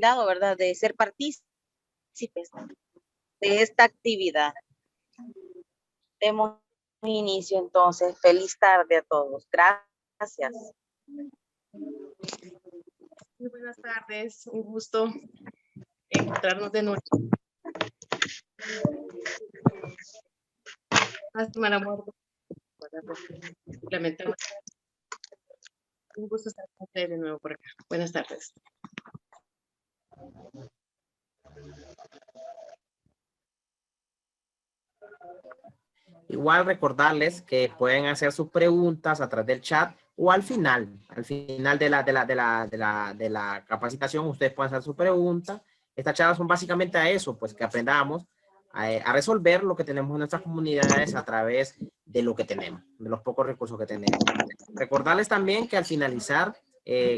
invitado, ¿verdad? De ser partícipes de esta actividad. Demos inicio entonces. Feliz tarde a todos. Gracias. Muy buenas tardes, un gusto encontrarnos de nuevo. Lástima la muerte. Lamentamos. Un gusto estar con ustedes de nuevo por acá. Buenas tardes. Igual recordarles que pueden hacer sus preguntas a través del chat o al final de la capacitación, ustedes pueden hacer su pregunta. Estas charlas son básicamente a eso, pues que aprendamos a resolver lo que tenemos en nuestras comunidades a través de lo que tenemos, de los pocos recursos que tenemos. Recordarles también que al finalizar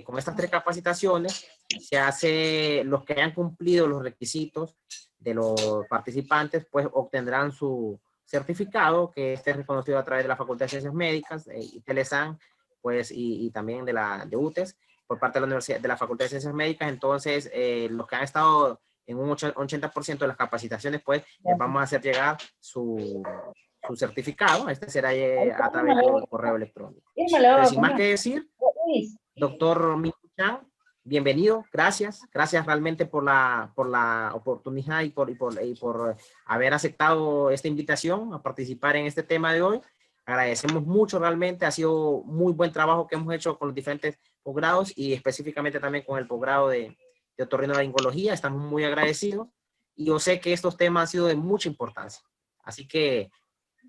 con estas 3 capacitaciones, se hace, los que hayan cumplido los requisitos de los participantes, pues obtendrán su certificado que esté reconocido a través de la Facultad de Ciencias Médicas y Telesan, pues, y también de UTES, por parte de la Universidad, de la Facultad de Ciencias Médicas. Entonces, los que han estado en un 80% de las capacitaciones, pues, vamos a hacer llegar su certificado. Este será a través del correo electrónico. Entonces, sin más que decir, doctor Michan, bienvenido, gracias realmente por la oportunidad y por haber aceptado esta invitación a participar en este tema de hoy. Agradecemos mucho realmente, ha sido muy buen trabajo que hemos hecho con los diferentes posgrados y específicamente también con el posgrado de otorrinolaringología. Estamos muy agradecidos y yo sé que estos temas han sido de mucha importancia. Así que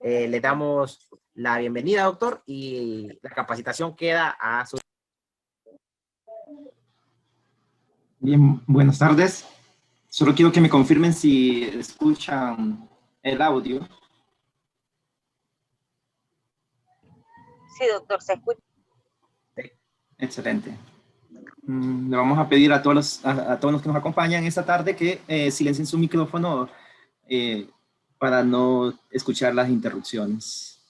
le damos la bienvenida, doctor, y la capacitación queda a su... Bien, buenas tardes. Solo quiero que me confirmen si escuchan el audio. Sí, doctor, se escucha. Excelente. Le vamos a pedir a todos los que nos acompañan esta tarde que silencien su micrófono para no escuchar las interrupciones.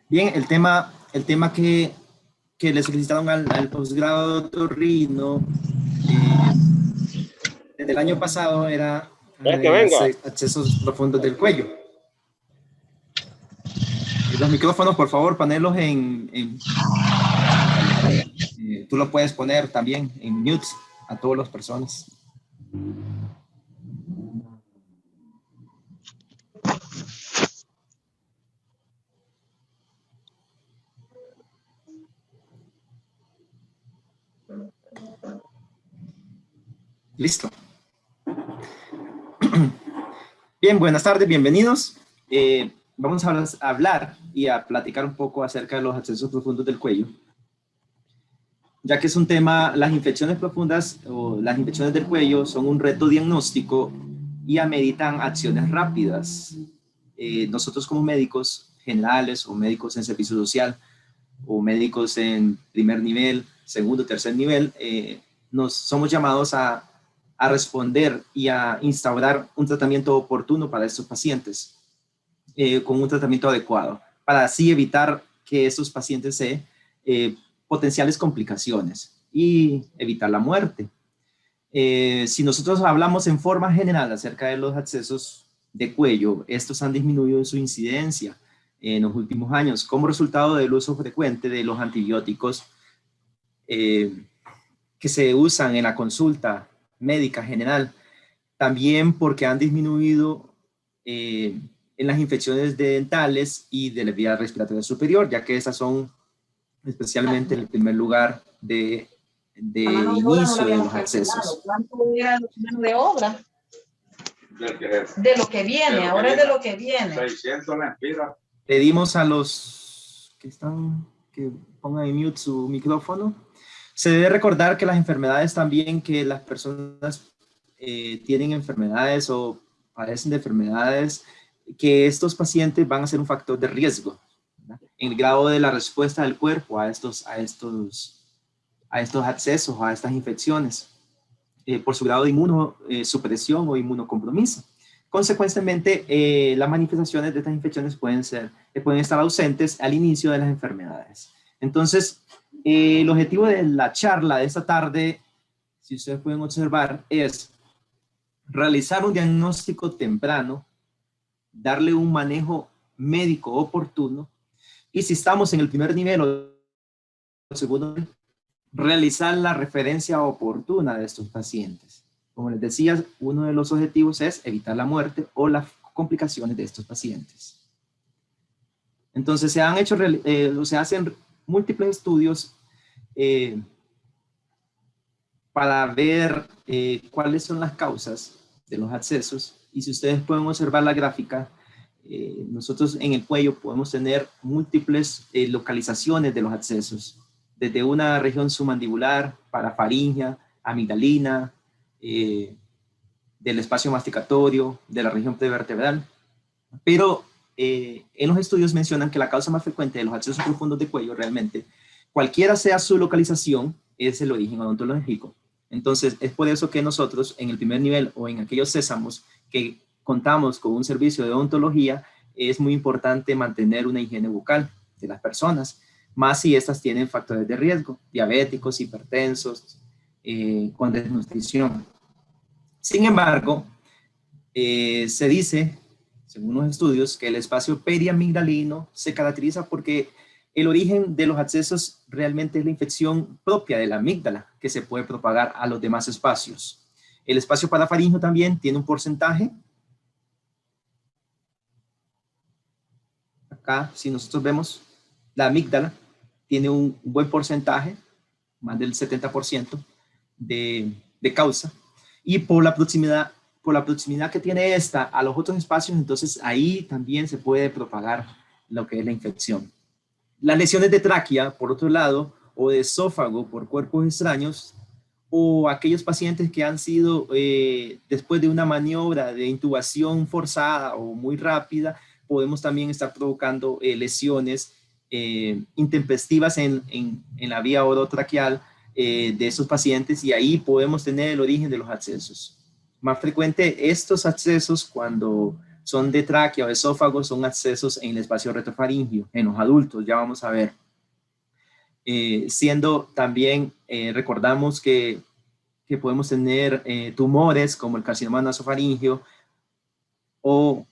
Bien, el tema que le solicitaron al posgrado de otorrino desde el año pasado era accesos profundos del cuello. Los micrófonos, por favor, ponerlos tú lo puedes poner también en mute a todas las personas. Listo. Bien, buenas tardes, bienvenidos. Vamos a hablar y a platicar un poco acerca de los accesos profundos del cuello. Ya que es un tema, las infecciones profundas o las infecciones del cuello son un reto diagnóstico y ameritan acciones rápidas. Nosotros como médicos generales o médicos en servicio social o médicos en primer nivel, segundo, tercer nivel, somos llamados a responder y a instaurar un tratamiento oportuno para estos pacientes, con un tratamiento adecuado, para así evitar que estos pacientes se potenciales complicaciones y evitar la muerte. Si nosotros hablamos en forma general acerca de los accesos de cuello, estos han disminuido en su incidencia en los últimos años como resultado del uso frecuente de los antibióticos que se usan en la consulta médica general, también porque han disminuido en las infecciones dentales y de la vía respiratoria superior, ya que esas son especialmente el primer lugar de inicio de los accesos. ¿Cuánto era de obra? De lo que viene, ahora es de lo que viene. 600 lempiras. Pedimos a los que pongan en mute su micrófono. Se debe recordar que las enfermedades también, que las personas tienen enfermedades o padecen de enfermedades, que estos pacientes van a ser un factor de riesgo, ¿verdad? En el grado de la respuesta del cuerpo a estos accesos, a estas infecciones, por su grado de inmunosupresión o inmunocompromiso. Consecuentemente, las manifestaciones de estas infecciones pueden estar ausentes al inicio de las enfermedades. Entonces, El objetivo de la charla de esta tarde, si ustedes pueden observar, es realizar un diagnóstico temprano, darle un manejo médico oportuno, y si estamos en el primer nivel o segundo, realizar la referencia oportuna de estos pacientes. Como les decía, uno de los objetivos es evitar la muerte o las complicaciones de estos pacientes. Entonces se hacen múltiples estudios para ver cuáles son las causas de los abscesos, y si ustedes pueden observar la gráfica, nosotros en el cuello podemos tener múltiples localizaciones de los abscesos, desde una región submandibular, parafaringea, amigdalina, del espacio masticatorio, de la región prevertebral. Pero en los estudios mencionan que la causa más frecuente de los abscesos profundos de cuello, realmente, cualquiera sea su localización, es el origen odontológico. Entonces, es por eso que nosotros en el primer nivel o en aquellos sésamos que contamos con un servicio de odontología, es muy importante mantener una higiene bucal de las personas, más si estas tienen factores de riesgo, diabéticos, hipertensos, con desnutrición. Sin embargo, se dice, según los estudios, que el espacio periamigdalino se caracteriza porque el origen de los abscesos realmente es la infección propia de la amígdala, que se puede propagar a los demás espacios. El espacio parafaríngeo también tiene un porcentaje. Acá, si nosotros vemos, la amígdala tiene un buen porcentaje, más del 70% de causa, y por la proximidad que tiene esta a los otros espacios, entonces ahí también se puede propagar lo que es la infección. Las lesiones de tráquea, por otro lado, o de esófago por cuerpos extraños, o aquellos pacientes que han sido, después de una maniobra de intubación forzada o muy rápida, podemos también estar provocando lesiones intempestivas en la vía orotraqueal de esos pacientes, y ahí podemos tener el origen de los abscesos. Más frecuente estos abscesos cuando son de tráquea o esófago son abscesos en el espacio retrofaríngeo, en los adultos, ya vamos a ver. Siendo también, recordamos que podemos tener tumores como el carcinoma nasofaríngeo, o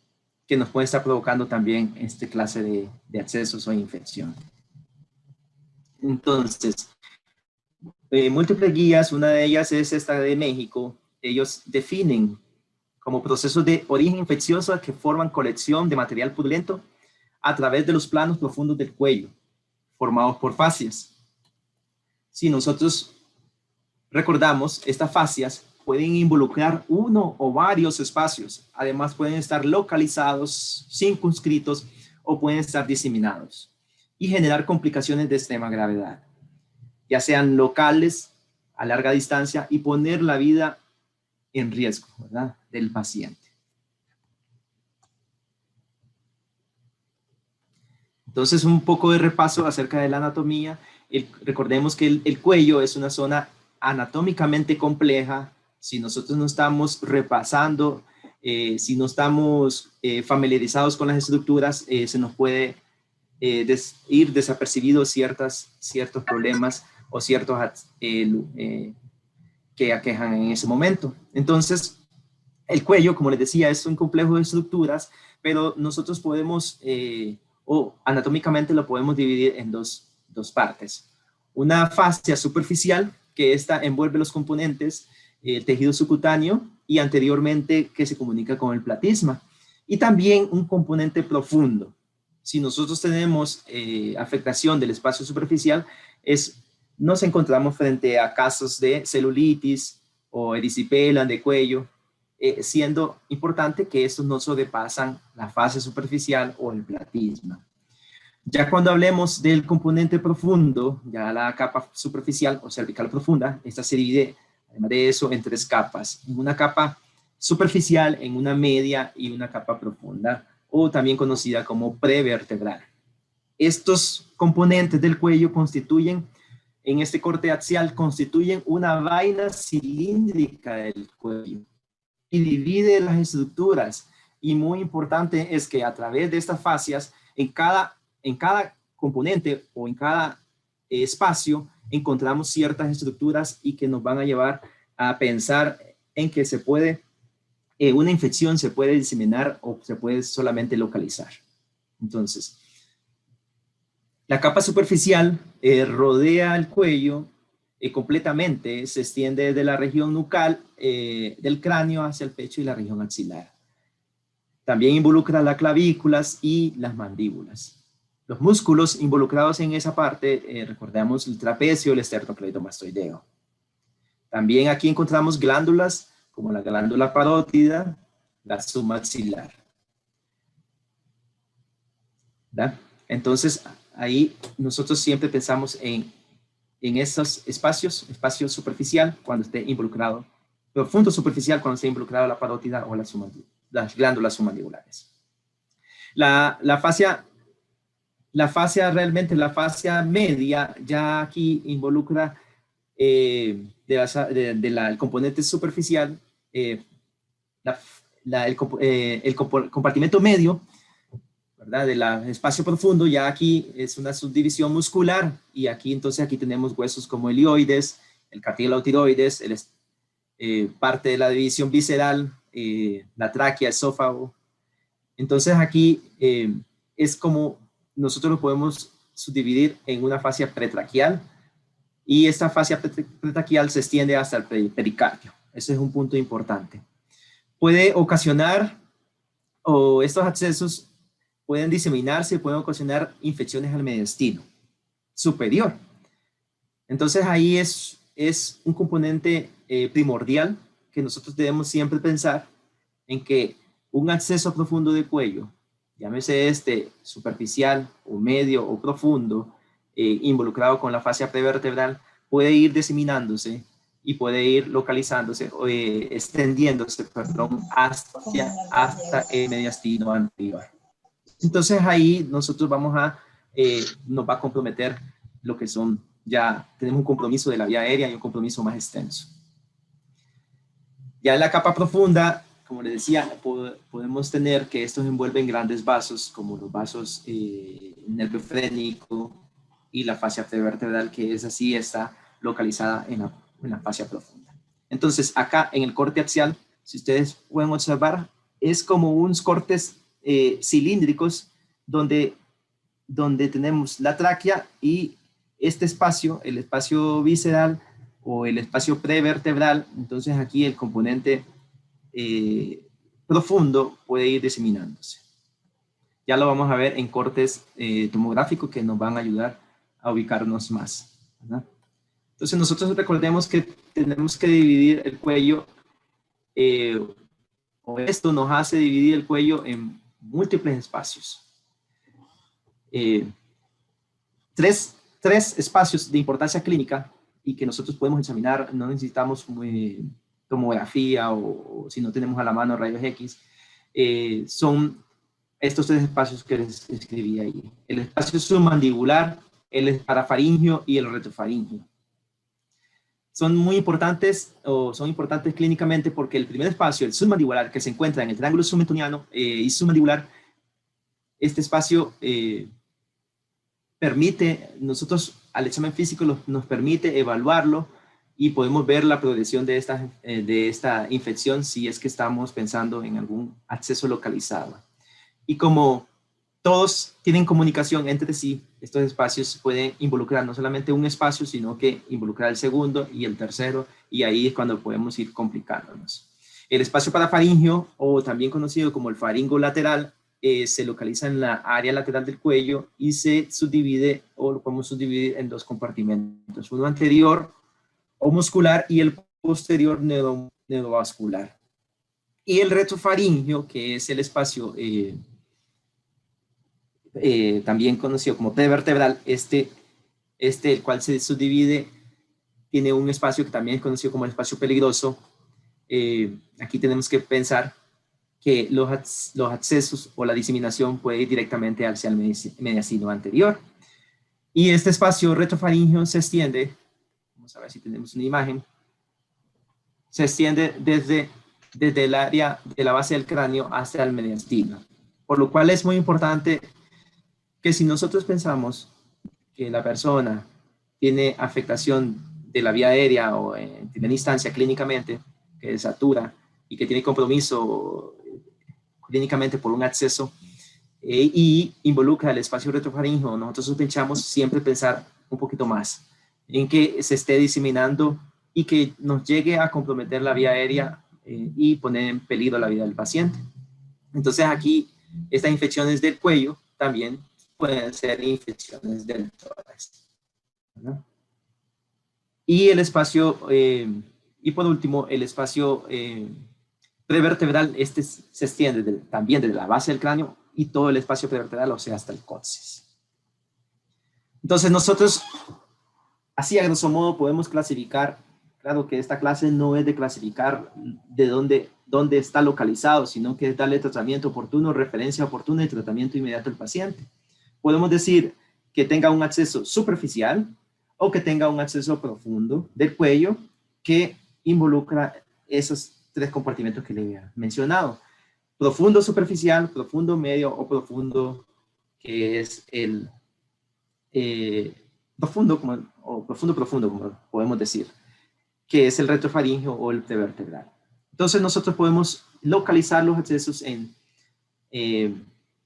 que nos puede estar provocando también esta clase de abscesos o infección. Entonces, múltiples guías, una de ellas es esta de México. Ellos definen como procesos de origen infeccioso que forman colección de material purulento a través de los planos profundos del cuello, formados por fascias. Si nosotros recordamos, estas fascias pueden involucrar uno o varios espacios. Además, pueden estar localizados, circunscritos, o pueden estar diseminados y generar complicaciones de extrema gravedad, ya sean locales, a larga distancia, y poner la vida en riesgo, ¿verdad?, del paciente. Entonces, un poco de repaso acerca de la anatomía. Recordemos que el cuello es una zona anatómicamente compleja. Si nosotros no estamos repasando, si no estamos familiarizados con las estructuras, se nos puede ir desapercibidos ciertos problemas o ciertos que aquejan en ese momento. Entonces, el cuello, como les decía, es un complejo de estructuras, pero nosotros podemos, o anatómicamente lo podemos dividir en dos partes. Una fascia superficial, que esta envuelve los componentes, el tejido subcutáneo, y anteriormente que se comunica con el platisma. Y también un componente profundo. Si nosotros tenemos afectación del espacio superficial, nos encontramos frente a casos de celulitis o erisipela de cuello, siendo importante que estos no sobrepasan la fase superficial o el platisma. Ya cuando hablemos del componente profundo, ya la capa superficial o cervical profunda, esta se divide, además de eso, en 3 capas. En una capa superficial, en una media y una capa profunda, o también conocida como prevertebral. Estos componentes del cuello constituyen, en este corte axial, constituyen una vaina cilíndrica del cuello y divide las estructuras. Y muy importante es que a través de estas fascias, en cada componente o en cada espacio encontramos ciertas estructuras y que nos van a llevar a pensar en que se puede, una infección se puede diseminar o se puede solamente localizar. Entonces, la capa superficial rodea el cuello completamente, se extiende desde la región nucal del cráneo hacia el pecho y la región axilar. También involucra las clavículas y las mandíbulas. Los músculos involucrados en esa parte, recordemos el trapecio, el esternocleidomastoideo. También aquí encontramos glándulas como la glándula parótida, la submaxilar. ¿Da? Entonces, ahí nosotros siempre pensamos en estos espacios, espacio superficial cuando esté involucrado, profundo superficial cuando esté involucrado la parótida o las glándulas submandibulares. La fascia media ya aquí involucra el componente superficial, el compartimento medio, ¿verdad? Del espacio profundo. Ya aquí es una subdivisión muscular y aquí entonces aquí tenemos huesos como el ilioides, el cartílago tiroides, parte de la división visceral, la tráquea, esófago. Entonces aquí es como nosotros lo podemos subdividir en una fascia pretraquial y esta fascia pretraquial se extiende hasta el pericardio. Ese es un punto importante. Puede ocasionar, o estos accesos pueden diseminarse, pueden ocasionar infecciones al mediastino superior. Entonces ahí es un componente primordial que nosotros debemos siempre pensar en que un acceso profundo de cuello, llámese superficial o medio o profundo, involucrado con la fascia prevertebral, puede ir diseminándose y puede ir localizándose o extendiéndose, hasta el mediastino anterior. Entonces ahí nosotros nos va a comprometer lo que son, ya tenemos un compromiso de la vía aérea y un compromiso más extenso. Ya en la capa profunda, como les decía, podemos tener que estos envuelven grandes vasos, como los vasos nerviofrénico y la fascia prevertebral, que es así, está localizada en la fascia profunda. Entonces, acá en el corte axial, si ustedes pueden observar, es como unos cortes cilíndricos donde tenemos la tráquea y este espacio, el espacio visceral o el espacio prevertebral. Entonces aquí el componente profundo puede ir diseminándose. Ya lo vamos a ver en cortes tomográficos que nos van a ayudar a ubicarnos más, ¿verdad? Entonces nosotros recordemos que tenemos que dividir el cuello, o esto nos hace dividir el cuello en múltiples espacios. Tres espacios de importancia clínica y que nosotros podemos examinar, no necesitamos tomografía o si no tenemos a la mano rayos X, son estos tres espacios que les escribí ahí. El espacio submandibular, el parafaringio y el retrofaringio. Son muy importantes, o son importantes clínicamente porque el primer espacio, el submandibular, que se encuentra en el triángulo submentoniano y submandibular, este espacio permite, nosotros al examen físico nos permite evaluarlo y podemos ver la progresión de esta infección si es que estamos pensando en algún acceso localizado. Y como todos tienen comunicación entre sí, estos espacios pueden involucrar no solamente un espacio, sino que involucrar el segundo y el tercero, y ahí es cuando podemos ir complicándonos. El espacio parafaringio, o también conocido como el faringo lateral, se localiza en la área lateral del cuello y se subdivide, o lo podemos subdividir en dos compartimentos, uno anterior o muscular y el posterior neurovascular. Y el retrofaringio, que es el espacio también conocido como prevertebral, el cual se subdivide, tiene un espacio que también es conocido como el espacio peligroso. Aquí tenemos que pensar que los accesos o la diseminación puede ir directamente hacia el mediastino anterior. Y este espacio retrofaringio se extiende, vamos a ver si tenemos una imagen, se extiende desde el área de la base del cráneo hasta el mediastino. Por lo cual es muy importante que si nosotros pensamos que la persona tiene afectación de la vía aérea o en primera instancia clínicamente, que satura y que tiene compromiso clínicamente por un acceso y involucra el espacio retrofaríngeo, nosotros sospechamos siempre pensar un poquito más en que se esté diseminando y que nos llegue a comprometer la vía aérea y poner en peligro la vida del paciente. Entonces aquí estas infecciones del cuello también pueden ser infecciones del tórax, ¿verdad? Y el espacio, y por último, el espacio prevertebral, este se extiende también desde la base del cráneo y todo el espacio prevertebral, o sea, hasta el coxis. Entonces nosotros, así a grosso modo, podemos clasificar. Claro que esta clase no es de clasificar de dónde está localizado, sino que es darle tratamiento oportuno, referencia oportuna y tratamiento inmediato al paciente. Podemos decir que tenga un acceso superficial o que tenga un acceso profundo del cuello que involucra esos 3 compartimentos que le había mencionado. Profundo superficial, profundo medio o profundo, que es el profundo, como podemos decir, que es el retrofaríngeo o el prevertebral. Entonces nosotros podemos localizar los accesos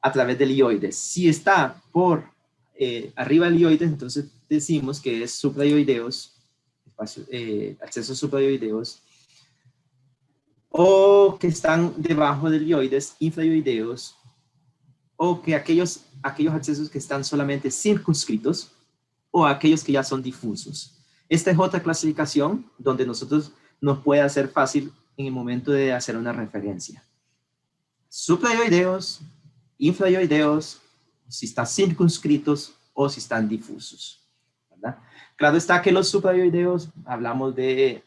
a través del ioides. Si está por arriba del ioides, entonces decimos que es supraioideos, accesos supraioideos, o que están debajo del ioides, infraioideos, o que aquellos accesos que están solamente circunscritos, o aquellos que ya son difusos. Esta es otra clasificación donde nosotros nos puede hacer fácil en el momento de hacer una referencia. Supraioideos, infraioideos, si están circunscritos o si están difusos, ¿verdad? Claro está que los supraioideos, hablamos de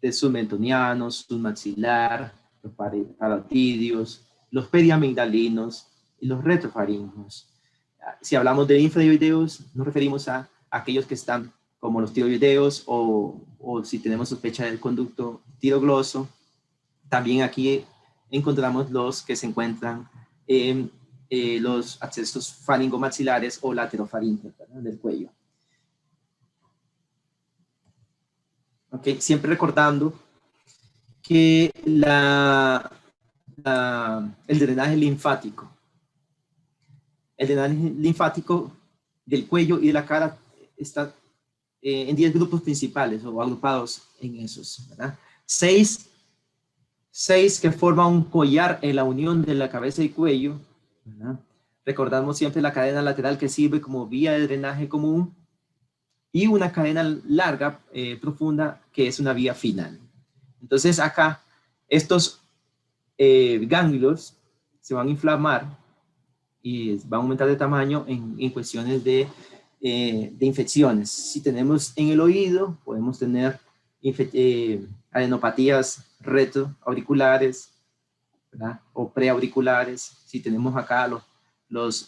submentonianos, submaxilar, los parotidios, los periamigdalinos y los retrofaringeos. Si hablamos de infraioideos, nos referimos a aquellos que están como los tiroideos o si tenemos sospecha del conducto tirogloso. También aquí encontramos los que se encuentran en los accesos faringomaxilares o laterofaríngeos, ¿verdad?, del cuello. Okay, siempre recordando que el drenaje linfático del cuello y de la cara está en 10 grupos principales o agrupados en esos, ¿verdad? 6 que forman un collar en la unión de la cabeza y cuello, ¿verdad? Recordamos siempre la cadena lateral que sirve como vía de drenaje común y una cadena larga, profunda, que es una vía final. Entonces acá estos ganglios se van a inflamar y van a aumentar de tamaño en cuestiones de infecciones. Si tenemos en el oído, podemos tener adenopatías retroauriculares, ¿verdad?, o preauriculares. Si tenemos acá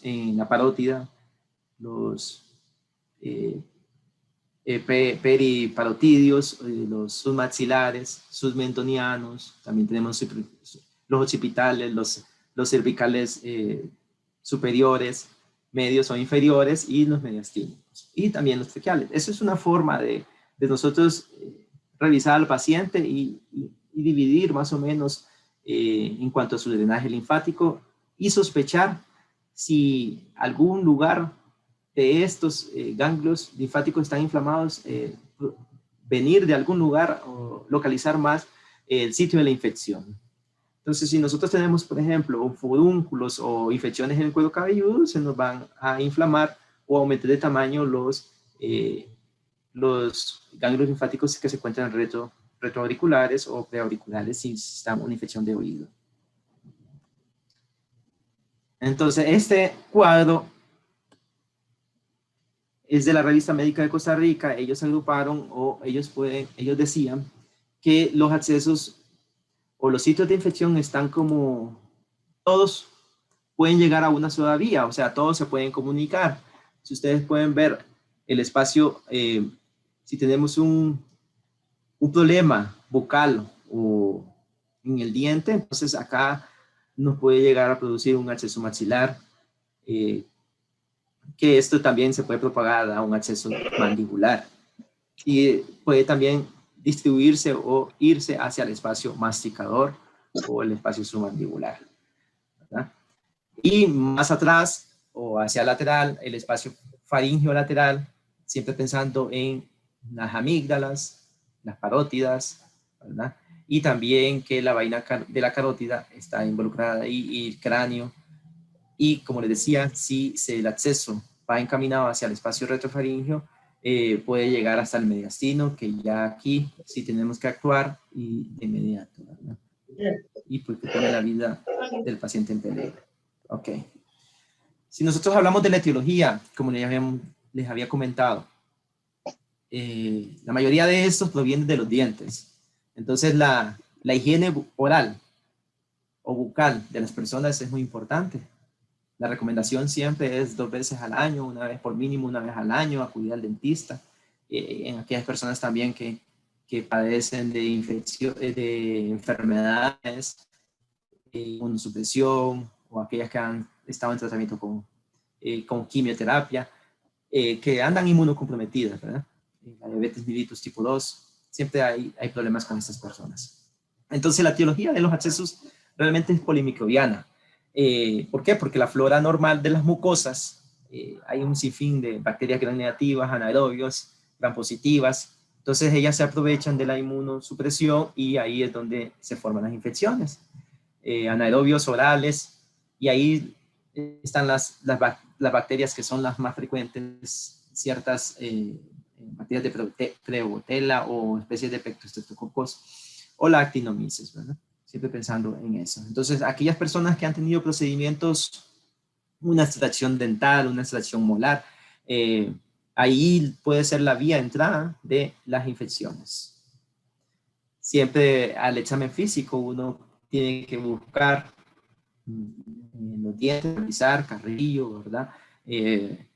en la parótida, los periparotidios, los submaxilares, submentonianos, también tenemos los occipitales, los cervicales superiores, medios o inferiores y los mediastínicos, y también los traqueales. Esa es una forma de nosotros revisar al paciente y dividir más o menos en cuanto a su drenaje linfático y sospechar si algún lugar de estos ganglios linfáticos están inflamados, venir de algún lugar o localizar más el sitio de la infección. Entonces, si nosotros tenemos, por ejemplo, furúnculos o infecciones en el cuero cabelludo, se nos van a inflamar o aumentar de tamaño los ganglios linfáticos que se encuentran retroauriculares o preauriculares si está una infección de oído. Entonces, este cuadro es de la Revista Médica de Costa Rica. Ellos agruparon, o ellos decían que los accesos o los sitios de infección están como, todos pueden llegar a una sola vía, o sea, todos se pueden comunicar. Si ustedes pueden ver el espacio, si tenemos un problema bucal o en el diente, entonces acá nos puede llegar a producir un acceso maxilar, que esto también se puede propagar a un acceso mandibular. y puede también distribuirse o irse hacia el espacio masticador o el espacio submandibular, ¿verdad? Y más atrás o hacia lateral, el espacio faríngeo lateral, siempre pensando en las amígdalas, las parótidas, ¿verdad? Y también que la vaina de la carótida está involucrada ahí, y el cráneo. Y como les decía, si el acceso va encaminado hacia el espacio retrofaríngeo, puede llegar hasta el mediastino, que ya aquí sí tenemos que actuar y de inmediato, ¿verdad? Y pues que pone la vida del paciente en peligro. Ok. Si nosotros hablamos de la etiología, como les había comentado, la mayoría de estos provienen de los dientes. Entonces la higiene oral o bucal de las personas es muy importante. La recomendación siempre es 2 veces al año, una vez por mínimo, una vez al año, acudir al dentista. En aquellas personas también que padecen de infección, de enfermedades, inmunosupresión, o aquellas que han estado en tratamiento con quimioterapia, que andan inmunocomprometidas, ¿verdad? La diabetes mellitus tipo 2, siempre hay problemas con estas personas. Entonces la etiología de los abscesos realmente es polimicrobiana. ¿Por qué? Porque la flora normal de las mucosas, hay un sinfín de bacterias gram negativas, anaerobios, gram positivas. Entonces ellas se aprovechan de la inmunosupresión y ahí es donde se forman las infecciones. Anaerobios orales, y ahí están las bacterias que son las más frecuentes, ciertas bacterias de Prebotella o especies de Pectostreptococcus o la Actinomyces, ¿verdad? Siempre pensando en eso. Entonces, aquellas personas que han tenido procedimientos, una extracción dental, una extracción molar, ahí puede ser la vía de entrada de las infecciones. Siempre al examen físico uno tiene que buscar en los dientes, revisar carrillo, ¿verdad?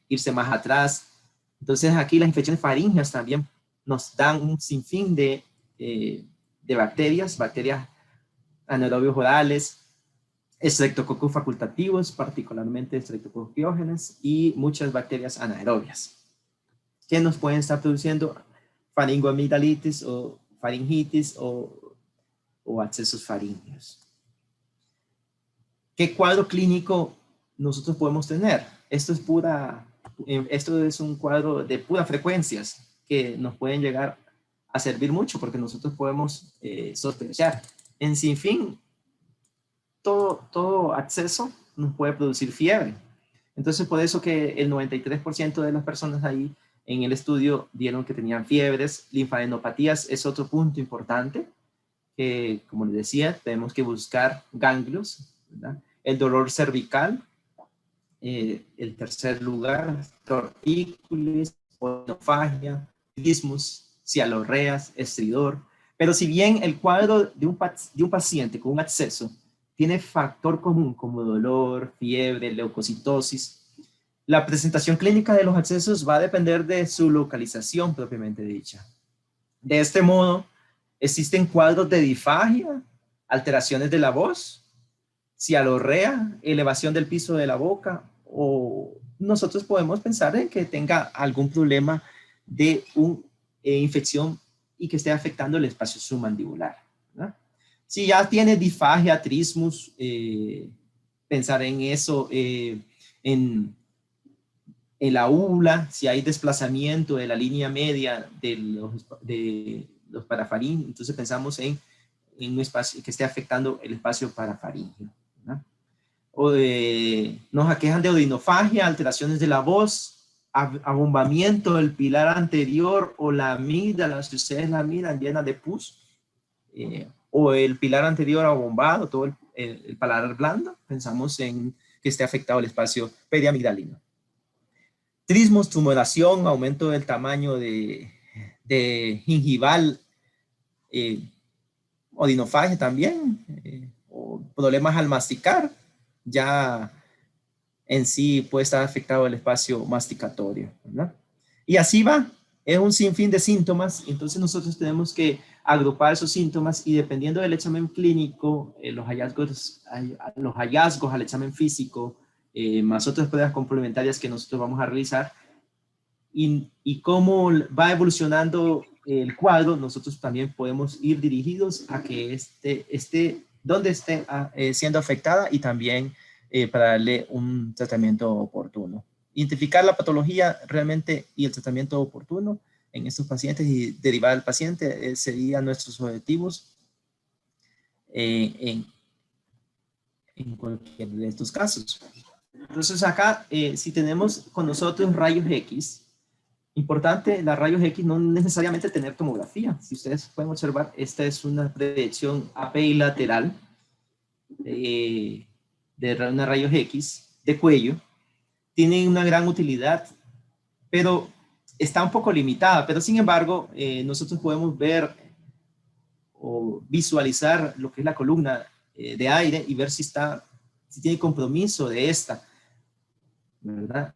Irse más atrás. Entonces aquí las infecciones faríngeas también nos dan un sinfín de bacterias anaerobios orales, Streptococcus facultativos, particularmente Streptococcus piógenes, y muchas bacterias anaerobias que nos pueden estar produciendo faringoamigdalitis o faringitis o abscesos faríngeos. ¿Qué cuadro clínico nosotros podemos tener? Esto es un cuadro de puras frecuencias que nos pueden llegar a servir mucho, porque nosotros podemos sospechar en sinfín. Todo absceso nos puede producir fiebre. Entonces, por eso que el 93% de las personas ahí en el estudio dieron que tenían fiebres. Linfadenopatías es otro punto importante, que, como les decía, tenemos que buscar ganglios, ¿verdad? El dolor cervical, el tercer lugar, tortícolis, odinofagia, trismus, cialorreas, estridor. Pero si bien el cuadro de un paciente con un absceso tiene factor común como dolor, fiebre, leucocitosis, la presentación clínica de los abscesos va a depender de su localización propiamente dicha. De este modo, existen cuadros de disfagia, alteraciones de la voz, cialorrea, elevación del piso de la boca, o nosotros podemos pensar en que tenga algún problema de infección y que esté afectando el espacio submandibular, ¿verdad? Si ya tiene disfagia, trismus, pensar en eso, en la úvula, si hay desplazamiento de la línea media de los parafaringeos, entonces pensamos en un espacio que esté afectando el espacio parafaríngeo, ¿verdad? Nos aquejan de odinofagia, alteraciones de la voz, abombamiento del pilar anterior o la amígdala, si ustedes la miran llena de pus, o el pilar anterior abombado, todo el paladar blando, pensamos en que esté afectado el espacio periamigdalino. Trismos, tumoración, aumento del tamaño de gingival, odinofagia también, o problemas al masticar, ya en sí puede estar afectado el espacio masticatorio, ¿verdad? Y así va, es un sinfín de síntomas. Entonces nosotros tenemos que agrupar esos síntomas y dependiendo del examen clínico, los hallazgos al examen físico, más otras pruebas complementarias que nosotros vamos a realizar, y cómo va evolucionando el cuadro, nosotros también podemos ir dirigidos a que donde esté siendo afectada y también para darle un tratamiento oportuno. Identificar la patología realmente y el tratamiento oportuno en estos pacientes y derivar al paciente serían nuestros objetivos en cualquiera de estos casos. Entonces acá, si tenemos con nosotros rayos X, importante, las rayos X no necesariamente tener tomografía. Si ustedes pueden observar, esta es una proyección apilateral de una rayos X de cuello. Tiene una gran utilidad, pero está un poco limitada. Pero sin embargo, nosotros podemos ver o visualizar lo que es la columna de aire y ver si tiene compromiso de esta, ¿verdad?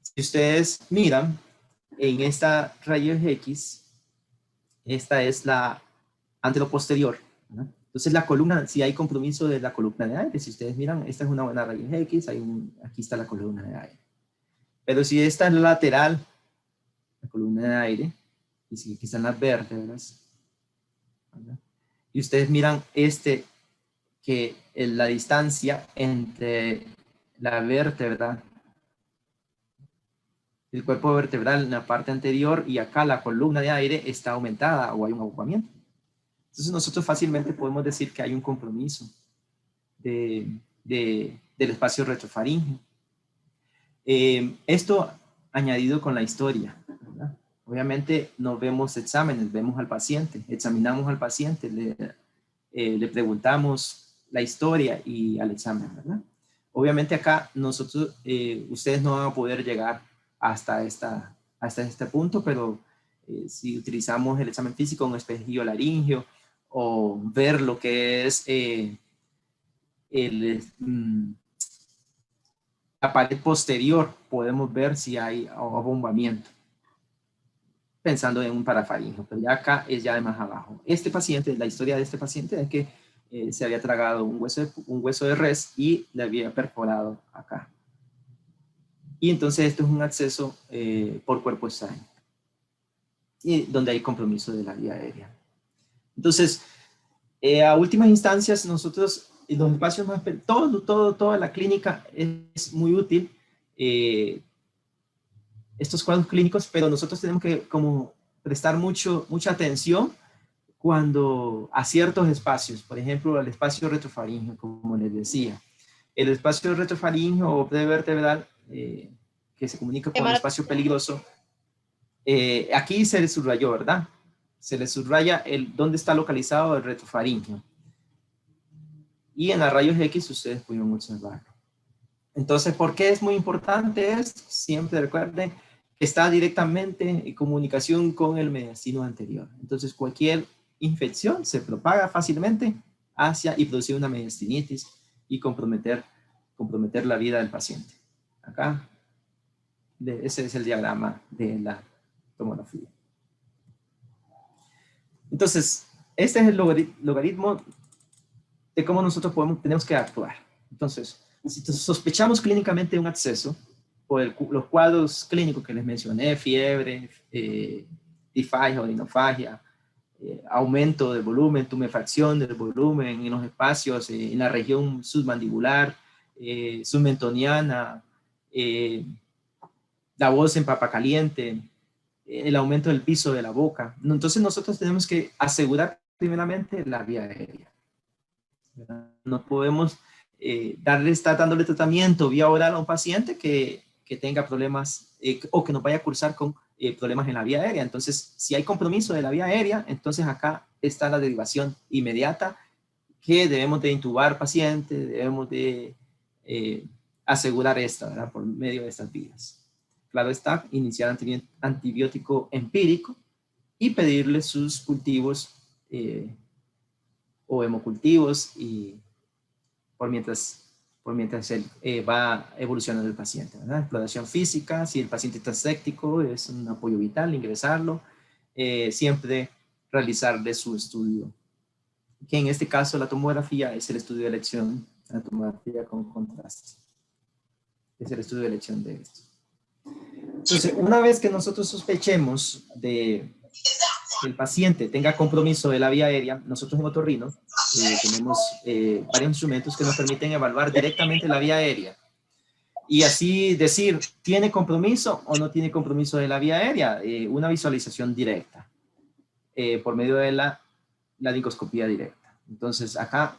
Si ustedes miran en esta rayos X, esta es la anteroposterior, ¿verdad? Entonces la columna, si hay compromiso de la columna de aire, si ustedes miran, esta es una buena rayos X, aquí está la columna de aire. Pero si esta es la lateral, la columna de aire, y si aquí están las vértebras, ¿verdad? Y ustedes miran que la distancia entre la vértebra, el cuerpo vertebral en la parte anterior y acá la columna de aire está aumentada o hay un agrupamiento. Entonces nosotros fácilmente podemos decir que hay un compromiso del espacio retrofaríngeo. Esto añadido con la historia, ¿verdad? Obviamente no vemos exámenes, vemos al paciente, examinamos al paciente, le preguntamos la historia y al examen, ¿verdad? Obviamente acá ustedes no van a poder llegar hasta este punto, pero si utilizamos el examen físico, un espejillo laringio, o ver lo que es la pared posterior, podemos ver si hay abombamiento, pensando en un parafaringeo, pero ya acá es ya de más abajo. Este paciente, la historia de este paciente es que se había tragado un hueso de res y le había perforado acá. Y entonces esto es un acceso por cuerpo extraño, y donde hay compromiso de la vía aérea. Entonces, a últimas instancias, nosotros, los espacios más, toda la clínica es muy útil, estos cuadros clínicos, pero nosotros tenemos que como prestar mucha atención a ciertos espacios, por ejemplo, al espacio retrofaríngeo, como les decía. El espacio retrofaríngeo o prevertebral, que se comunica con el espacio peligroso, aquí se le subrayó, ¿verdad? Se le subraya dónde está localizado el retrofaríngeo. Y en las rayos X ustedes pudieron observarlo. Entonces, ¿por qué es muy importante esto? Siempre recuerden que está directamente en comunicación con el mediastino anterior. Entonces, cualquier infección se propaga fácilmente y producir una mediastinitis y comprometer la vida del paciente. Acá, ese es el diagrama de la tomografía. Entonces, este es el logaritmo de cómo nosotros tenemos que actuar. Entonces, si sospechamos clínicamente un acceso, por los cuadros clínicos que les mencioné, fiebre, disfagia o dinofagia, aumento del volumen, tumefacción del volumen en los espacios, en la región submandibular, submentoniana, la voz en papa caliente, el aumento del piso de la boca. Entonces nosotros tenemos que asegurar primeramente la vía aérea. No podemos estar dándole tratamiento vía oral a un paciente que tenga problemas o que nos vaya a cursar con problemas en la vía aérea. Entonces, si hay compromiso de la vía aérea, entonces acá está la derivación inmediata que debemos de intubar paciente, debemos de asegurar esta, ¿verdad? Por medio de estas vías. Claro está, iniciar antibiótico empírico y pedirle sus cultivos o hemocultivos y por mientras él va evolucionando el paciente, ¿verdad? Exploración física, si el paciente está séptico, es un apoyo vital, ingresarlo, siempre realizarle su estudio, que en este caso la tomografía es el estudio de elección, la tomografía con contraste, es el estudio de elección de esto. Entonces, una vez que nosotros sospechemos de que el paciente tenga compromiso de la vía aérea, nosotros en Otorrino tenemos varios instrumentos que nos permiten evaluar directamente la vía aérea y así decir, ¿tiene compromiso o no tiene compromiso de la vía aérea? Una visualización directa por medio de la laringoscopía directa. Entonces, acá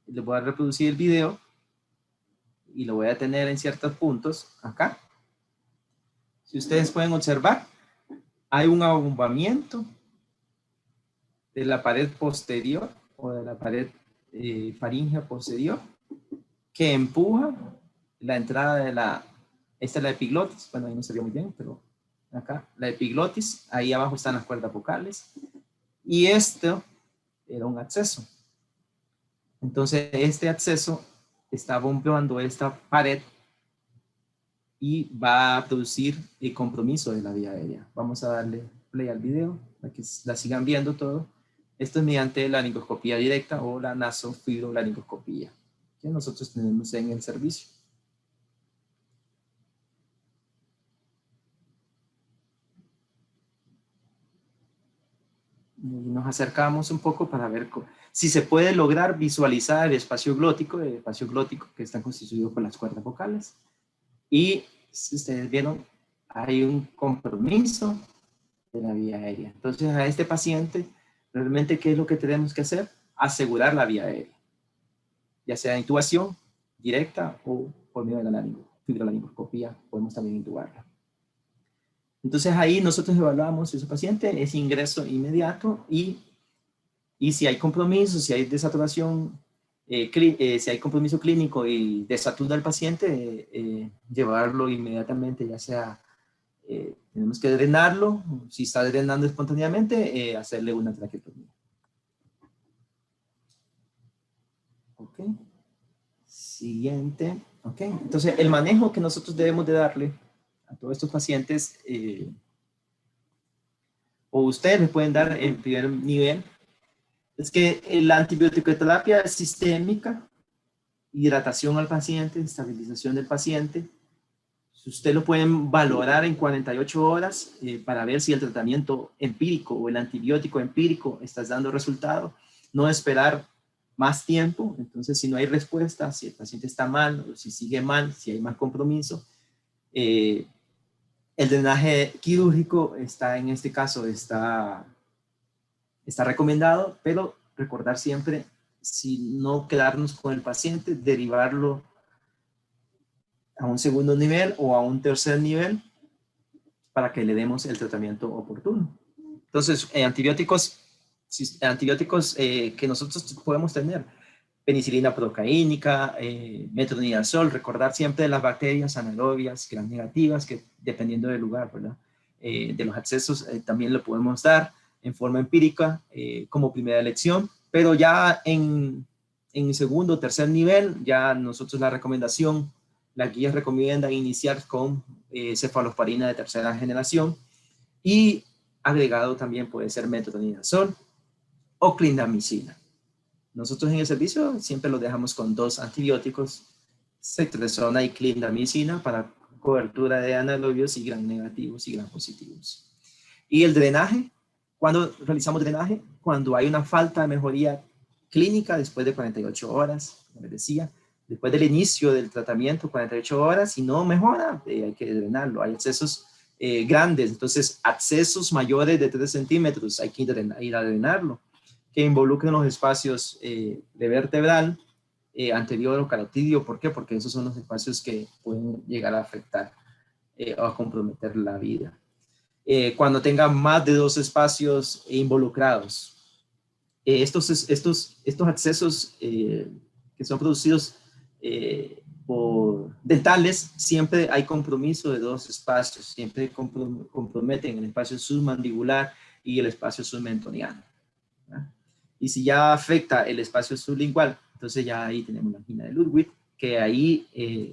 les voy a reproducir el video y lo voy a tener en ciertos puntos acá. Si ustedes pueden observar, hay un abombamiento de la pared posterior o de la pared faríngea posterior que empuja la entrada de esta es la epiglotis, bueno, ahí no se vio muy bien, pero acá, la epiglotis, ahí abajo están las cuerdas vocales, y esto era un acceso. Entonces, este acceso está bombeando esta pared y va a producir el compromiso de la vía aérea. Vamos a darle play al video para que la sigan viendo todo. Esto es mediante la laringoscopía directa o la nasofibrolaringoscopía que nosotros tenemos en el servicio. Y nos acercamos un poco para ver si se puede lograr visualizar el espacio glótico que está constituido por las cuerdas vocales. Y si ustedes vieron, hay un compromiso de la vía aérea. Entonces, a este paciente, realmente, ¿qué es lo que tenemos que hacer? Asegurar la vía aérea, ya sea intubación directa o por medio de la fibrolaringoscopía, podemos también intubarla. Entonces, ahí nosotros evaluamos si ese paciente es ingreso inmediato y si hay compromiso, si hay desaturación, si hay compromiso clínico y desatura al paciente, llevarlo inmediatamente, ya sea tenemos que drenarlo, si está drenando espontáneamente, hacerle una traqueotomía. Ok. Siguiente. Ok. Entonces, el manejo que nosotros debemos de darle a todos estos pacientes, o ustedes les pueden dar en primer nivel, es que la antibioticoterapia es sistémica, hidratación al paciente, estabilización del paciente. Usted lo pueden valorar en 48 horas para ver si el tratamiento empírico o el antibiótico empírico está dando resultado. No esperar más tiempo. Entonces, si no hay respuesta, si el paciente está mal, o si sigue mal, si hay más compromiso, el drenaje quirúrgico está, en este caso, está recomendado, pero recordar siempre, si no quedarnos con el paciente, derivarlo a un segundo nivel o a un tercer nivel para que le demos el tratamiento oportuno. Entonces, antibióticos que nosotros podemos tener, penicilina procaínica, metronidazol, recordar siempre las bacterias anaerobias, gram negativas, que dependiendo del lugar, ¿verdad? De los accesos también lo podemos dar en forma empírica como primera elección, pero ya en segundo o tercer nivel, ya nosotros la recomendación, las guías recomiendan iniciar con cefalosporina de tercera generación y agregado también puede ser metronidazol o clindamicina. Nosotros en el servicio siempre lo dejamos con 2 antibióticos, ceftriaxona y clindamicina para cobertura de anaerobios y gram negativos y gram positivos. Y el drenaje, ¿cuándo realizamos drenaje? Cuando hay una falta de mejoría clínica después de 48 horas, como les decía. Después del inicio del tratamiento, 48 horas, si no mejora, hay que drenarlo. Hay accesos grandes, entonces accesos mayores de 3 centímetros, hay que ir a drenarlo, que involucren los espacios de vertebral, anterior o carotidio. ¿Por qué? Porque esos son los espacios que pueden llegar a afectar o a comprometer la vida. Cuando tenga más de 2 espacios involucrados, estos accesos que son producidos por dentales, siempre hay compromiso de 2 espacios, siempre comprometen el espacio submandibular y el espacio submentoniano, ¿verdad? Y si ya afecta el espacio sublingual, entonces ya ahí tenemos la angina de Ludwig, que ahí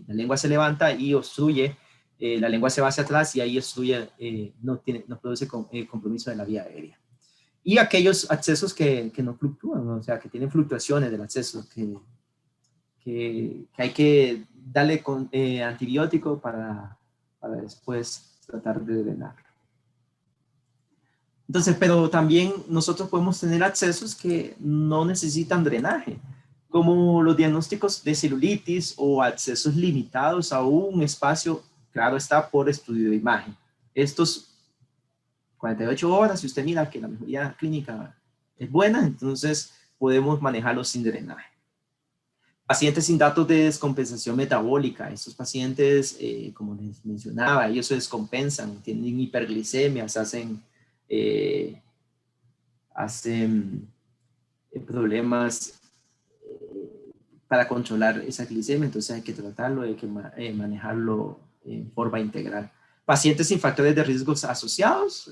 la lengua se levanta y obstruye, la lengua se va hacia atrás y ahí obstruye, no produce compromiso de la vía aérea. Y aquellos accesos que no fluctúan, o sea, que tienen fluctuaciones del acceso, que hay que darle antibiótico para para después tratar de drenar. Entonces, pero también nosotros podemos tener accesos que no necesitan drenaje, como los diagnósticos de celulitis o accesos limitados a un espacio, claro está, por estudio de imagen. Estos 48 horas, si usted mira que la mejoría clínica es buena, entonces podemos manejarlos sin drenaje. Pacientes sin datos de descompensación metabólica. Estos pacientes, como les mencionaba, ellos se descompensan, tienen hiperglicemias, hacen problemas para controlar esa glicemia, entonces hay que tratarlo, hay que manejarlo en forma integral. Pacientes sin factores de riesgos asociados,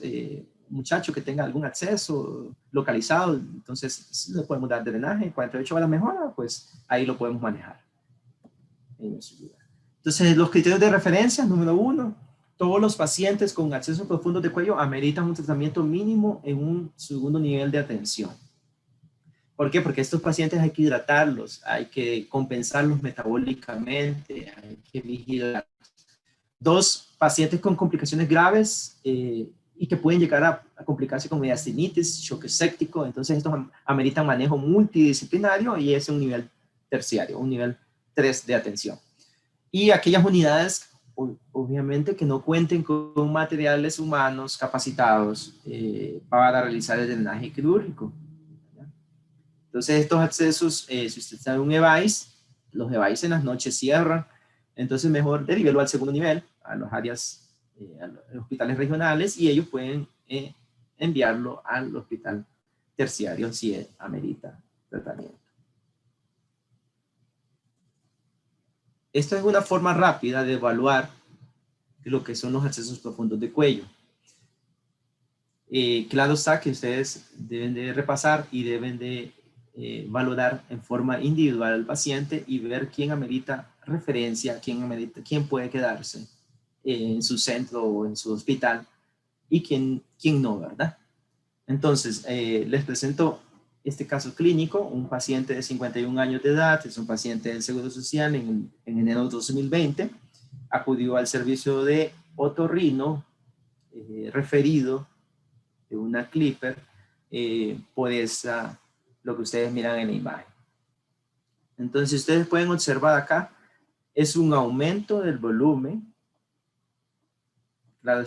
muchacho que tenga algún acceso localizado, entonces le podemos dar drenaje, 48 horas mejora, pues ahí lo podemos manejar. Entonces los criterios de referencia, número 1, todos los pacientes con acceso profundo de cuello ameritan un tratamiento mínimo en un segundo nivel de atención. ¿Por qué? Porque estos pacientes hay que hidratarlos, hay que compensarlos metabólicamente, hay que vigilarlos. 2, pacientes con complicaciones graves y que pueden llegar a complicarse con mediastinitis, choque séptico, entonces estos ameritan manejo multidisciplinario y es un nivel terciario, un nivel 3 de atención. Y aquellas unidades, obviamente, que no cuenten con materiales humanos capacitados para realizar el drenaje quirúrgico. Entonces estos accesos, si usted está en un EVAIS, los EVAIS en las noches cierran, entonces mejor derívelo al segundo nivel, a las áreas, a los hospitales regionales, y ellos pueden enviarlo al hospital terciario si amerita tratamiento. Esta es una forma rápida de evaluar lo que son los accesos profundos de cuello. Claro está que ustedes deben de repasar y deben de valorar en forma individual al paciente y ver quién amerita referencia, quién puede quedarse en su centro o en su hospital y quién no, ¿verdad? Entonces, les presento este caso clínico, un paciente de 51 años de edad, es un paciente del Seguro Social en enero de 2020, acudió al servicio de otorrino referido de una Clipper por lo que ustedes miran en la imagen. Entonces, ustedes pueden observar acá, es un aumento del volumen. Claro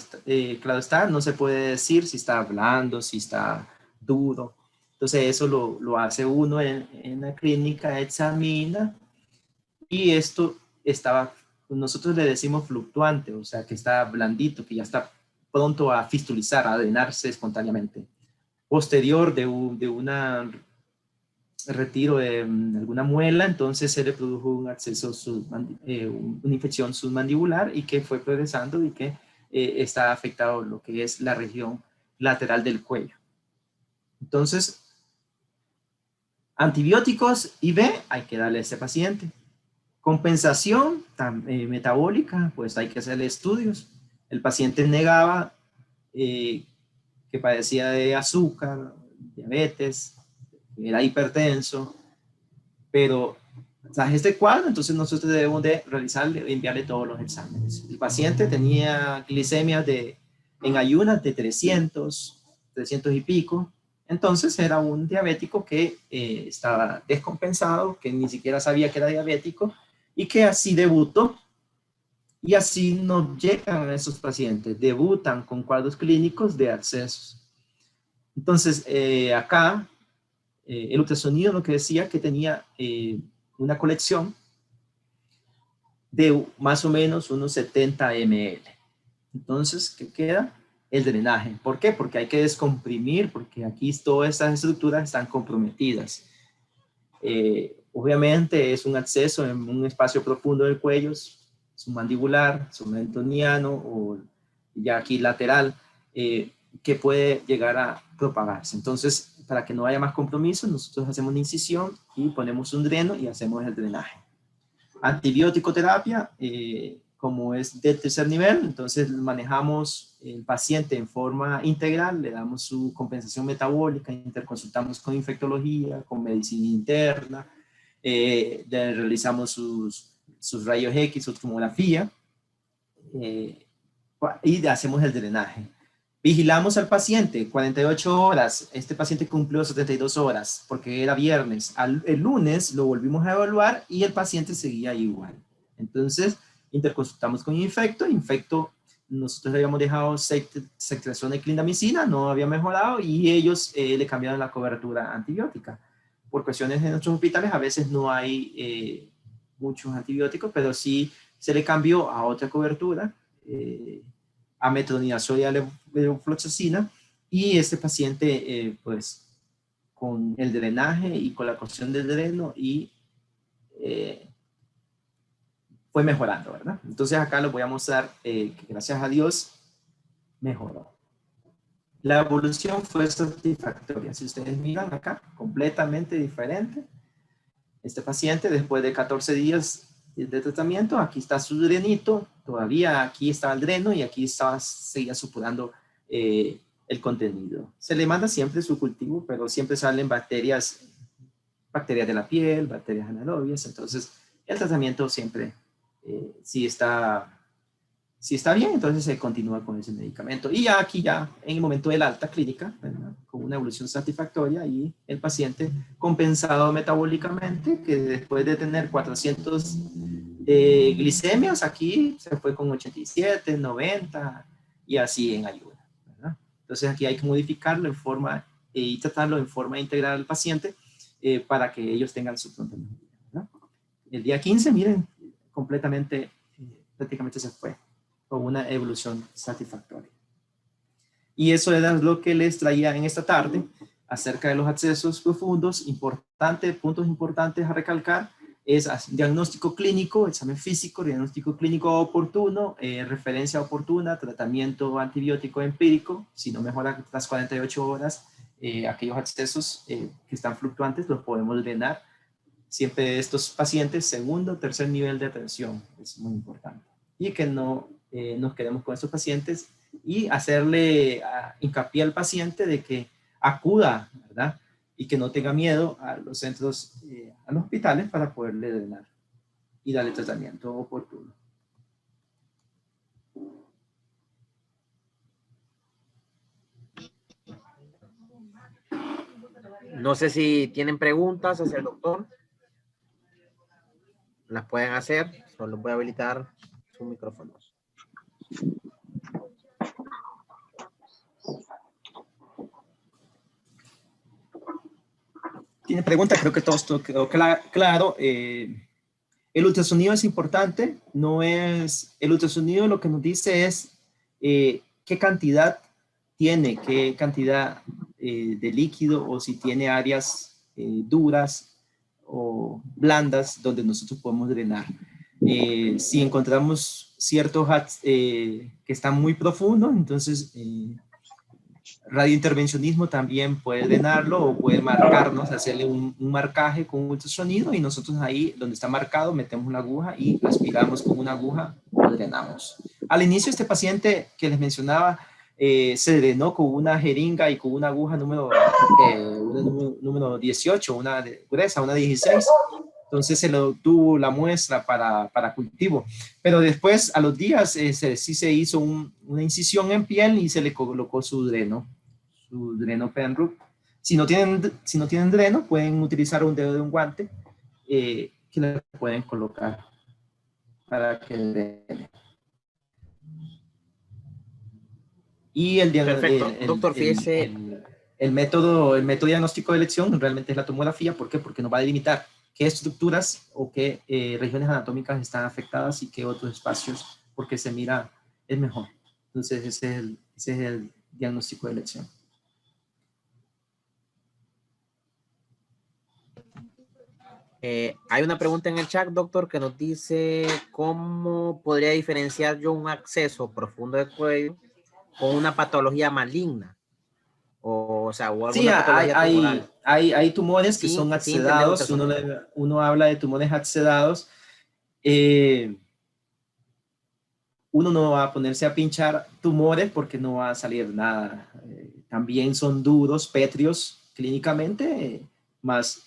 está, no se puede decir si está blando, si está duro. Entonces, eso lo hace uno en la clínica, examina, y esto nosotros le decimos fluctuante, o sea, que está blandito, que ya está pronto a fistulizar, a drenarse espontáneamente. Posterior de un retiro de alguna muela, entonces se le produjo un acceso, una infección submandibular y que fue progresando y que está afectado lo que es la región lateral del cuello. Entonces, antibióticos IV hay que darle a ese paciente. Compensación metabólica, pues hay que hacerle estudios. El paciente negaba que padecía de azúcar, diabetes, era hipertenso, pero tras este cuadro, entonces nosotros debemos de enviarle todos los exámenes. El paciente tenía glicemias en ayunas de 300 y pico, entonces era un diabético que estaba descompensado, que ni siquiera sabía que era diabético y que así debutó. Y así nos llegan a esos pacientes, debutan con cuadros clínicos de accesos. Entonces, acá, el ultrasonido lo que decía que tenía una colección de más o menos unos 70 ml. Entonces, ¿qué queda? El drenaje. ¿Por qué? Porque hay que descomprimir, porque aquí todas estas estructuras están comprometidas. Obviamente es un acceso en un espacio profundo del cuello, submandibular, submentoniano o ya aquí lateral, que puede llegar a propagarse. Entonces, para que no haya más compromiso, nosotros hacemos una incisión y ponemos un dreno y hacemos el drenaje. Antibiótico terapia, como es de tercer nivel, entonces manejamos el paciente en forma integral, le damos su compensación metabólica, interconsultamos con infectología, con medicina interna, le realizamos sus rayos X, su tomografía, y hacemos el drenaje. Vigilamos al paciente 48 horas. Este paciente cumplió 72 horas porque era viernes. El lunes lo volvimos a evaluar y el paciente seguía igual. Entonces, interconsultamos con infecto. Infecto, nosotros le habíamos dejado secreción de clindamicina, no había mejorado y ellos le cambiaron la cobertura antibiótica. Por cuestiones de nuestros hospitales, a veces no hay muchos antibióticos, pero sí se le cambió a otra cobertura, a metronidazol y a levofloxacina, y este paciente, pues, con el drenaje y con la cocción del dreno, y fue mejorando, ¿verdad? Entonces acá les voy a mostrar que gracias a Dios mejoró. La evolución fue satisfactoria. Si ustedes miran acá, completamente diferente. Este paciente, después de 14 días de tratamiento, aquí está su drenito, todavía aquí estaba el dreno y aquí seguía supurando el contenido. Se le manda siempre su cultivo, pero siempre salen bacterias de la piel, bacterias anaerobias, entonces el tratamiento siempre, si está bien, entonces se continúa con ese medicamento. Y ya aquí ya en el momento de la alta clínica, ¿verdad?, con una evolución satisfactoria y el paciente compensado metabólicamente, que después de tener 400 glicemias, aquí se fue con 87, 90 y así en ayuda, ¿verdad? Entonces aquí hay que modificarlo en forma y tratarlo en forma integral al paciente para que ellos tengan su pronta mejoría, ¿verdad? El día 15, miren, completamente, prácticamente se fue con una evolución satisfactoria. Y eso era lo que les traía en esta tarde acerca de los abscesos profundos. Puntos importantes a recalcar es diagnóstico clínico, examen físico, diagnóstico clínico oportuno, referencia oportuna, tratamiento antibiótico empírico. Si no mejora las 48 horas, aquellos abscesos que están fluctuantes los podemos drenar. Siempre estos pacientes, segundo, tercer nivel de atención, es muy importante. Y que no nos quedemos con estos pacientes y hacerle hincapié al paciente de que acuda, ¿verdad? Y que no tenga miedo a los centros, a los hospitales para poderle drenar y darle tratamiento oportuno. No sé si tienen preguntas hacia el doctor. Las pueden hacer. Solo voy a habilitar sus micrófonos. ¿Tiene preguntas? Creo que todo esto quedó claro. El ultrasonido es importante. El ultrasonido lo que nos dice es qué cantidad tiene, qué cantidad de líquido, o si tiene áreas duras o blandas donde nosotros podemos drenar. Si encontramos ciertos que están muy profundos, entonces radiointervencionismo también puede drenarlo o puede marcarnos, hacerle un marcaje con un ultrasonido, y nosotros ahí donde está marcado metemos una aguja y aspiramos con una aguja, lo drenamos. Al inicio este paciente que les mencionaba se drenó con una jeringa y con una aguja número 18, una gruesa, una 16. Entonces se lo tuvo la muestra para cultivo. Pero después, a los días, sí se hizo una incisión en piel y se le colocó su dreno Penroot. Si no tienen dreno, pueden utilizar un dedo de un guante que le pueden colocar para que drene. Y Perfecto. Doctor, fíjese. El método diagnóstico de elección realmente es la tomografía. ¿Por qué? Porque nos va a delimitar qué estructuras o qué regiones anatómicas están afectadas y qué otros espacios, porque se mira, es mejor. Entonces ese es el diagnóstico de elección. Hay una pregunta en el chat, doctor, que nos dice ¿cómo podría diferenciar yo un absceso profundo del cuello con una patología maligna? O sea, o alguna patología tumoral. Hay tumores que son adsedados. Uno habla de tumores adsedados. Uno no va a ponerse a pinchar tumores porque no va a salir nada. También son duros, pétreos, clínicamente, más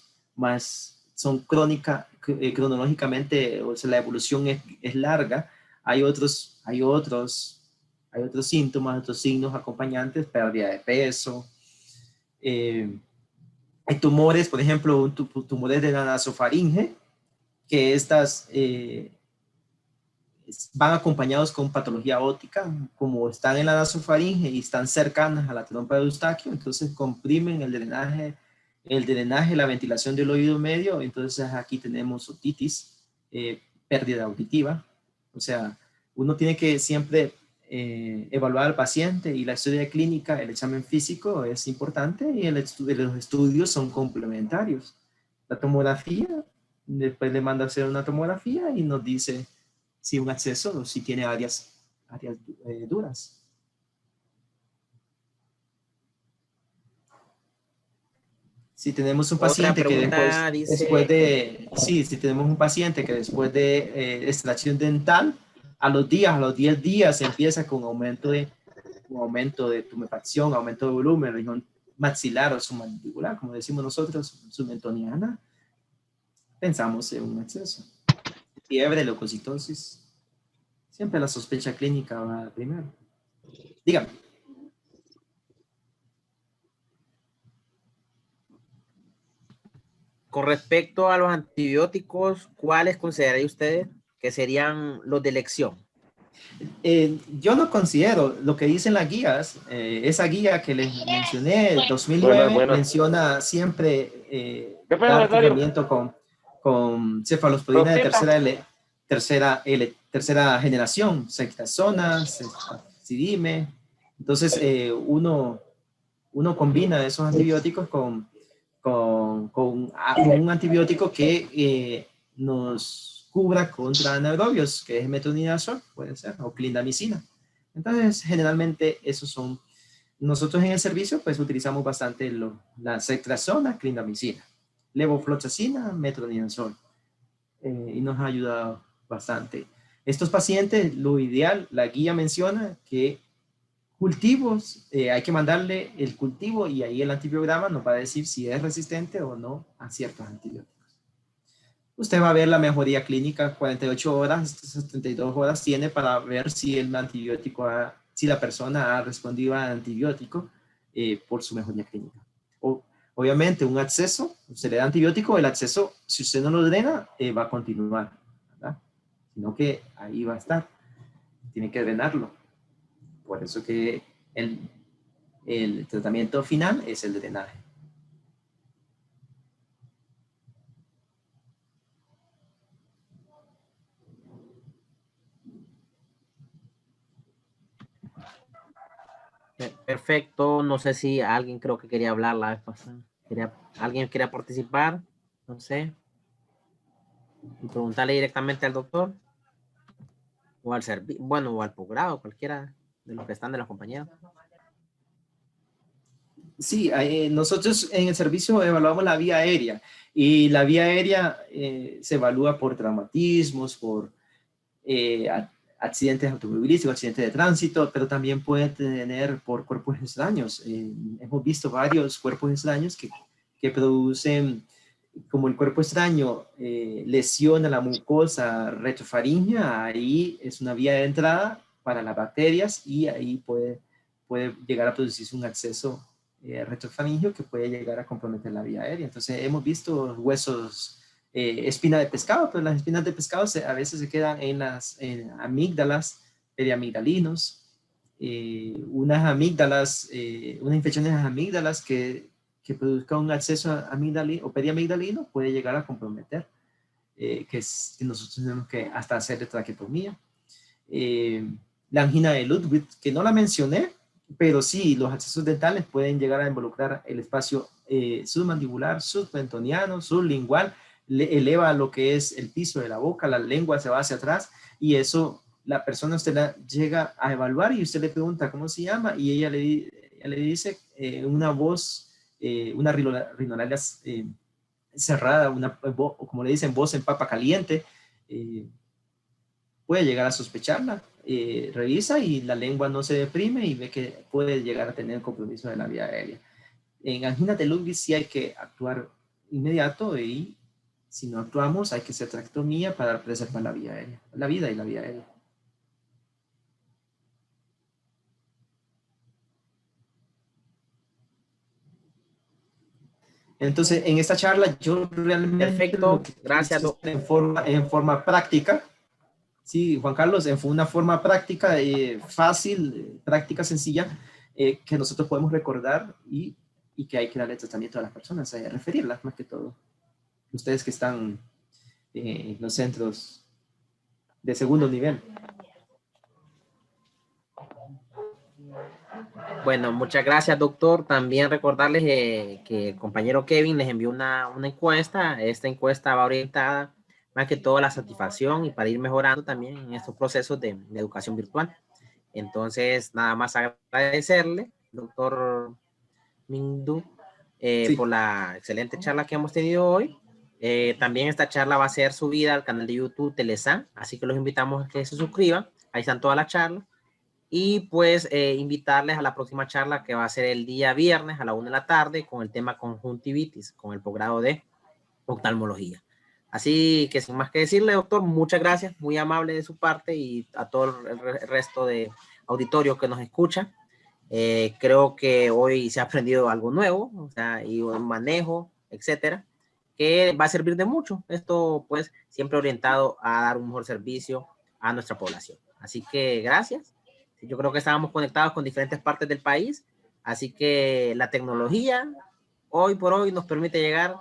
son cronológicamente, o sea, la evolución es larga. Hay otros Hay otros síntomas, otros signos acompañantes, pérdida de peso. Hay tumores, por ejemplo, tumores de la nasofaringe, que estas van acompañados con patología óptica, como están en la nasofaringe y están cercanas a la trompa de Eustaquio, entonces comprimen el drenaje, la ventilación del oído medio, entonces aquí tenemos otitis, pérdida auditiva. O sea, uno tiene que siempre evaluar al paciente, y la historia clínica, el examen físico es importante, y los estudios son complementarios. La tomografía, después le manda a hacer una tomografía y nos dice si un acceso o si tiene áreas duras. Si tenemos un paciente que si tenemos un paciente que después de extracción dental, a los 10 días empieza con aumento de tumefacción, aumento de volumen, región maxilar o submandibular, como decimos nosotros, submentoniana, pensamos en un acceso. Fiebre, leucocitosis. Siempre la sospecha clínica va primero. Dígame. Con respecto a los antibióticos, ¿cuáles consideraría ustedes que serían los de elección? Yo no considero lo que dicen las guías. Esa guía que les mencioné, el 2009, menciona siempre dar tratamiento con cefalosporina de tercera generación, ceftriaxona, ceftriaxona. Entonces, uno combina esos antibióticos con un antibiótico que nos cubra contra anaerobios, que es metronidazol, puede ser, o clindamicina. Entonces, generalmente, esos son. Nosotros en el servicio, pues, utilizamos bastante la ceftriaxona, clindamicina, levofloxacina, metronidazol, y nos ha ayudado bastante. Estos pacientes, lo ideal, la guía menciona que cultivos, hay que mandarle el cultivo y ahí el antibiograma nos va a decir si es resistente o no a ciertos antibióticos. Usted va a ver la mejoría clínica, 48 horas, 72 horas tiene para ver si el antibiótico, si la persona ha respondido al antibiótico por su mejoría clínica. Obviamente, un acceso, se le da antibiótico, el acceso, si usted no lo drena, va a continuar, ¿verdad? Sino que ahí va a estar, tiene que drenarlo. Por eso que el tratamiento final es el drenaje. Perfecto. No sé si alguien creo que quería hablar la vez pasada. ¿Alguien quería participar? No sé. Y preguntarle directamente al doctor. O al o al posgrado, cualquiera de los que están de los compañeros. Sí, nosotros en el servicio evaluamos la vía aérea, y la vía aérea se evalúa por traumatismos, por accidentes automovilísticos, accidentes de tránsito, pero también puede tener por cuerpos extraños. Hemos visto varios cuerpos extraños que producen, como el cuerpo extraño lesiona la mucosa retrofaríngea, ahí es una vía de entrada para las bacterias, y ahí puede llegar a producirse un acceso retrofaríngeo que puede llegar a comprometer la vía aérea. Entonces hemos visto huesos, espina de pescado, pero las espinas de pescado a veces se quedan en las amígdalas, periamigdalinos, unas amígdalas, unas infecciones de amígdalas que produzca un acceso amigdalino o periamigdalino, puede llegar a comprometer, que nosotros tenemos que hasta hacer traqueotomía. La angina de Ludwig, que no la mencioné, pero sí, los accesos dentales pueden llegar a involucrar el espacio submandibular, submentoniano, sublingual, eleva lo que es el piso de la boca, la lengua se va hacia atrás, y eso la persona usted la llega a evaluar y usted le pregunta cómo se llama, y ella le dice una voz, una rinolaria cerrada, o como le dicen, voz en papa caliente, puede llegar a sospecharla, revisa y la lengua no se deprime y ve que puede llegar a tener compromiso de la vía aérea. En angina de Ludwig sí hay que actuar inmediato, y si no actuamos hay que hacer traqueotomía para preservar la vía aérea, la vida y la vía aérea. Entonces, en esta charla yo realmente... Perfecto, gracias, doctor. En forma práctica. Sí, Juan Carlos, fue una forma práctica, fácil, práctica sencilla, que nosotros podemos recordar y que hay que darle tratamiento a las personas, referirlas más que todo. Ustedes que están en los centros de segundo nivel. Bueno, muchas gracias, doctor. También recordarles que el compañero Kevin les envió una encuesta. Esta encuesta va orientada más que todo a la satisfacción y para ir mejorando también en estos procesos de educación virtual. Entonces, nada más agradecerle, doctor Mindu, Sí. por la excelente charla que hemos tenido hoy. También esta charla va a ser subida al canal de YouTube Telesan, así que los invitamos a que se suscriban. Ahí están todas las charlas. Y pues invitarles a la próxima charla que va a ser el día viernes a la 1 de la tarde con el tema conjuntivitis, con el posgrado de oftalmología. Así que sin más que decirle, doctor, muchas gracias, muy amable de su parte y a todo el resto de auditorio que nos escucha. Creo que hoy se ha aprendido algo nuevo, o sea, y un manejo, etcétera, que va a servir de mucho. Esto pues siempre orientado a dar un mejor servicio a nuestra población. Así que gracias. Yo creo que estábamos conectados con diferentes partes del país, así que la tecnología hoy por hoy nos permite llegar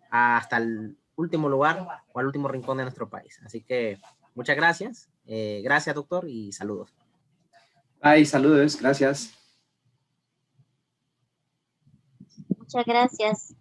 hasta el último lugar o al último rincón de nuestro país. Así que muchas gracias. Gracias, doctor, y saludos. Ay, saludos, gracias. Muchas gracias.